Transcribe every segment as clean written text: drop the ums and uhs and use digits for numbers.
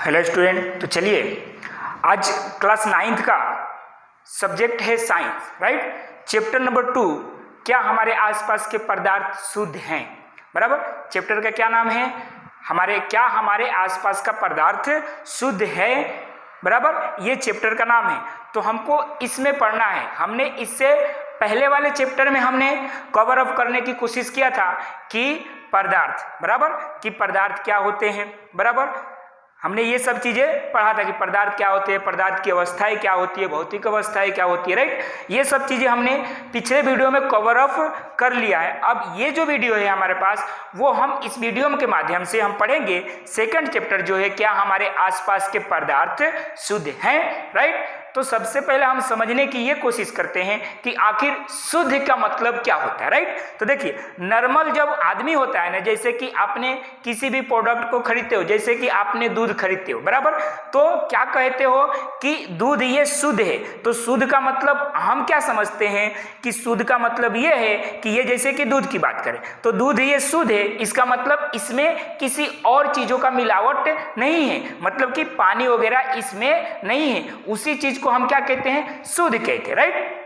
Hello student, तो चलिए आज क्लास 9th का सब्जेक्ट है साइंस, राइट। चैप्टर नंबर 2, क्या हमारे आसपास के पदार्थ शुद्ध हैं, बराबर। चैप्टर का क्या नाम है, हमारे आसपास का पदार्थ शुद्ध है, बराबर। ये चैप्टर का नाम है। तो हमको इसमें पढ़ना है। हमने इससे पहले वाले चैप्टर में हमने कवर अप करने की कोशिश किया था कि पदार्थ, बराबर, कि पदार्थ क्या होते हैं, बराबर। हमने ये सब चीजें पढ़ा था कि पदार्थ क्या होते हैं, पदार्थ की अवस्थाएं क्या होती है, भौतिक अवस्थाएं क्या होती है, राइट। ये सब चीजें हमने पिछले वीडियो में कवर अप कर लिया है। अब ये जो वीडियो है हमारे पास, वो हम इस वीडियो के माध्यम से हम पढ़ेंगे सेकंड चैप्टर जो है, क्या हमारे आसपास के पदार्थ शुद्ध हैं, राइट। तो सबसे पहले हम समझने की ये कोशिश करते हैं कि आखिर शुद्ध का मतलब क्या होता है, राइट। तो देखिए, नॉर्मल जब आदमी होता है ना, जैसे कि आपने किसी भी प्रोडक्ट को खरीदते हो, जैसे कि आपने दूध खरीदते हो, बराबर, तो क्या कहते हो कि दूध ये शुद्ध है। तो शुद्ध का मतलब हम क्या समझते हैं कि शुद्ध का मतलब ये है कि ये, जैसे कि दूध की बात करें तो दूध ये शुद्ध है, इसका मतलब इसमें किसी और चीजों का मिलावट नहीं है, मतलब कि पानी वगैरह इसमें नहीं है। उसी चीज को हम क्या कहते हैं, शुद्ध कहते हैं, राइट।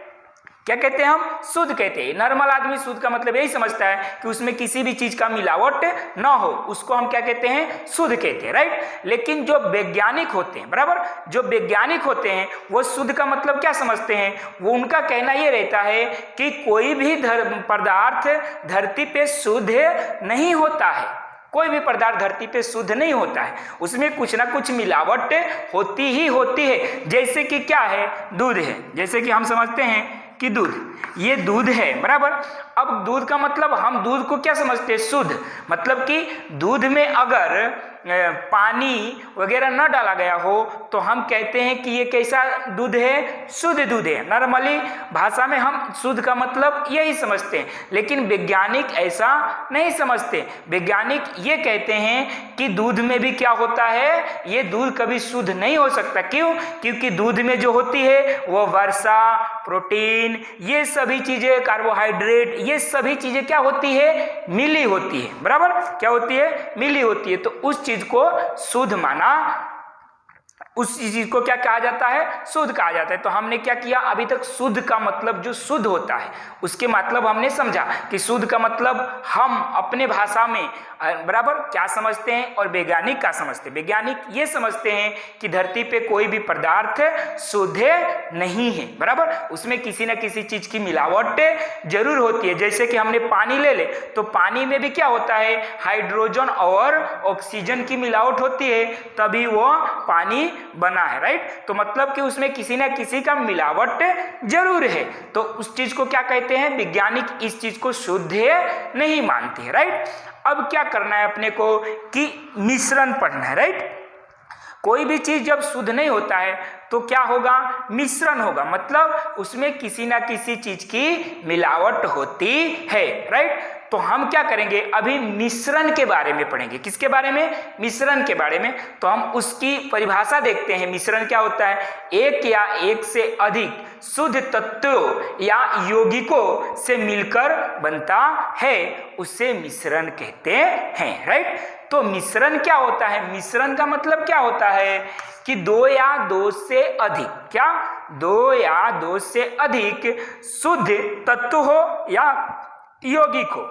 क्या कहते हैं, हम शुद्ध कहते हैं। नॉर्मल आदमी शुद्ध का मतलब यही समझता है कि उसमें किसी भी चीज का मिलावट ना हो, उसको हम क्या कहते हैं, शुद्ध कहते हैं, राइट। लेकिन जो वैज्ञानिक होते हैं, बराबर, जो वैज्ञानिक होते हैं वो शुद्ध का मतलब क्या समझते हैं, वो उनका कहना ये रहता है कि कोई भी पदार्थ धरती पे शुद्ध नहीं होता है। कोई भी पदार्थ धरती पे शुद्ध नहीं होता है, उसमें कुछ ना कुछ मिलावट होती ही होती है। जैसे कि क्या है, दूध है, जैसे कि हम समझते हैं कि दूध, ये दूध है, बराबर। अब दूध का मतलब हम दूध को क्या समझते हैं, शुद्ध, मतलब कि दूध में अगर पानी वगैरह न डाला गया हो तो हम कहते हैं कि ये कैसा दूध है, शुद्ध दूध है। नॉर्मली भाषा में हम शुद्ध का मतलब यही समझते हैं, लेकिन वैज्ञानिक ऐसा नहीं समझते। वैज्ञानिक ये कहते हैं कि दूध में भी क्या होता है, ये दूध कभी शुद्ध नहीं हो सकता। क्यों? क्योंकि दूध में जो होती है वो वर्षा, प्रोटीन, ये सभी चीजें, कार्बोहाइड्रेट, ये सभी चीजें क्या होती है, मिली होती है, बराबर। क्या होती है, मिली होती है। तो उस चीज को शुद्ध माना, उस चीज को क्या कहा जाता है, शुद्ध कहा जाता है। तो हमने क्या किया, अभी तक शुद्ध का मतलब, जो शुद्ध होता है उसके मतलब हमने समझा कि शुद्ध का मतलब हम अपने भाषा में, बराबर, क्या समझते हैं और वैज्ञानिक क्या समझते हैं। वैज्ञानिक ये समझते हैं कि धरती पे कोई भी पदार्थ शुद्ध नहीं है, बराबर, उसमें किसी न किसी चीज की मिलावट जरूर होती है। जैसे कि हमने पानी ले ले तो पानी में भी क्या होता है, हाइड्रोजन और ऑक्सीजन की मिलावट होती है, तभी वो पानी बना है, राइट। तो मतलब कि उसमें किसी न किसी का मिलावट जरूर है। तो उस चीज को क्या कहते हैं, वैज्ञानिक इस चीज को शुद्ध नहीं मानते हैं, राइट। अब क्या करना है अपने को कि मिश्रण पढ़ना है, राइट। कोई भी चीज जब शुद्ध नहीं होता है तो क्या होगा, मिश्रण होगा, मतलब उसमें किसी ना किसी चीज की मिलावट होती है, राइट। तो हम क्या करेंगे, अभी मिश्रण के बारे में पढ़ेंगे। किसके बारे में, मिश्रण के बारे में। तो हम उसकी परिभाषा देखते हैं। मिश्रण क्या होता है, एक या एक से अधिक शुद्ध तत्वों या यौगिकों से मिलकर बनता है, उसे मिश्रण कहते हैं, राइट। तो मिश्रण क्या होता है, मिश्रण का मतलब क्या होता है कि दो या दो से अधिक, क्या, दो या दो से अधिक शुद्ध तत्व हो या यौगिक हो,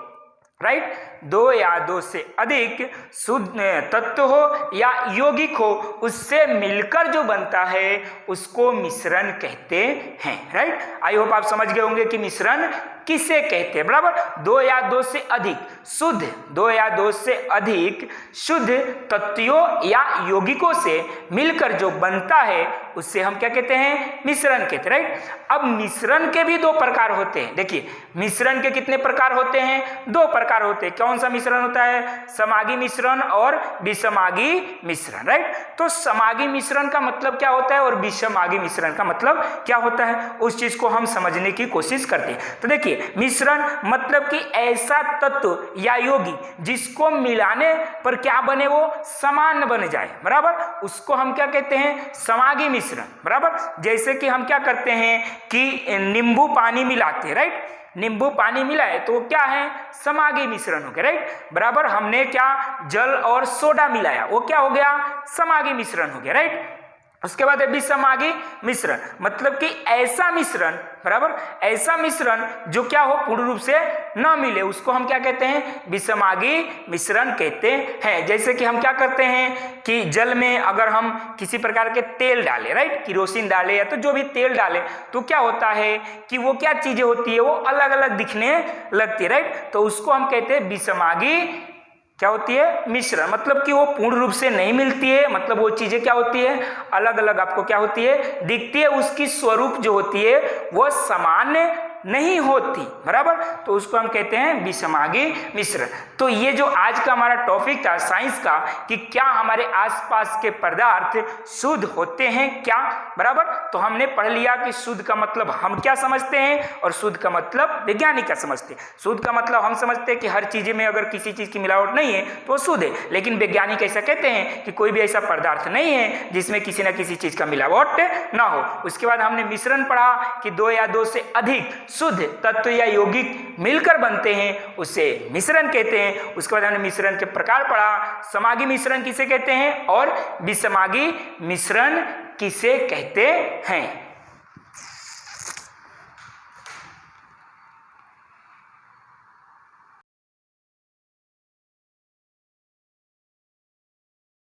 राइट। दो या दो से अधिक शुद्ध तत्व हो या यौगिक हो, उससे मिलकर जो बनता है उसको मिश्रण कहते हैं, राइट। आई होप आप समझ गए होंगे कि मिश्रण किसे कहते हैं, बराबर। दो या दो से अधिक शुद्ध, दो या दो से अधिक शुद्ध तत्वों या यौगिकों से मिलकर जो बनता है उससे हम क्या कहते हैं, मिश्रण कहते हैं, राइट। अब मिश्रण के भी दो प्रकार होते हैं। देखिए, मिश्रण के कितने प्रकार होते हैं, दो प्रकार होते हैं। कौन सा मिश्रण होता है, समागी मिश्रण और विषमागी मिश्रण, राइट। तो समागी मिश्रण का मतलब क्या होता है और विषमागी मिश्रण का मतलब क्या होता है, उस चीज को हम समझने की कोशिश करते हैं। तो देखिए, मिश्रण मतलब कि ऐसा तत्व या यौगिक जिसको मिलाने पर क्या बने, वो समान बन जाए, बराबर, उसको हम क्या कहते हैं, समागी मिश्रण, बराबर। जैसे कि हम क्या करते हैं कि नींबू पानी मिलाते हैं, राइट। नींबू पानी मिलाए तो वो क्या है, समागी मिश्रण हो गया, राइट। बराबर हमने क्या, जल और सोडा मिलाया, वो क्या हो गया, समागी मिश्रण हो गया, राइट। उसके बाद है विषमागी मिश्रण, मतलब कि ऐसा मिश्रण, बराबर ऐसा मिश्रण जो क्या हो, पूर्ण रूप से न मिले, उसको हम क्या कहते हैं, विषमागी मिश्रण कहते हैं। जैसे कि हम क्या करते हैं कि जल में अगर हम किसी प्रकार के तेल डालें, राइट, किरोसिन डालें या तो जो भी तेल डालें, तो क्या होता है कि वो क्या चीजें होती है, वो अलग अलग दिखने लगती है, राइट। तो उसको हम कहते हैं विषमागी क्या होती है, मिश्रण, मतलब कि वो पूर्ण रूप से नहीं मिलती है, मतलब वो चीजें क्या होती है, अलग अलग आपको क्या होती है, दिखती है, उसकी स्वरूप जो होती है वो समान नहीं होती, बराबर। तो उसको हम कहते हैं विषमागी मिश्रण। तो ये जो आज का हमारा टॉपिक था साइंस का कि क्या हमारे आसपास के पदार्थ शुद्ध होते हैं क्या, बराबर। तो हमने पढ़ लिया कि शुद्ध का मतलब हम क्या समझते हैं और शुद्ध का मतलब वैज्ञानिक क्या समझते हैं। शुद्ध का मतलब हम समझते हैं कि हर चीज में अगर किसी चीज की मिलावट नहीं है तो वो शुद्ध है, लेकिन वैज्ञानिक ऐसा कहते हैं कि कोई भी ऐसा पदार्थ नहीं है जिसमें किसी न किसी चीज का मिलावट ना हो। उसके बाद हमने मिश्रण पढ़ा कि 2 या 2 से अधिक शुद्ध तत्व या यौगिक मिलकर बनते हैं, उसे मिश्रण कहते हैं। उसके बाद हमने मिश्रण के प्रकार पढ़ा, समागी मिश्रण किसे कहते हैं और विषमागी मिश्रण किसे कहते हैं।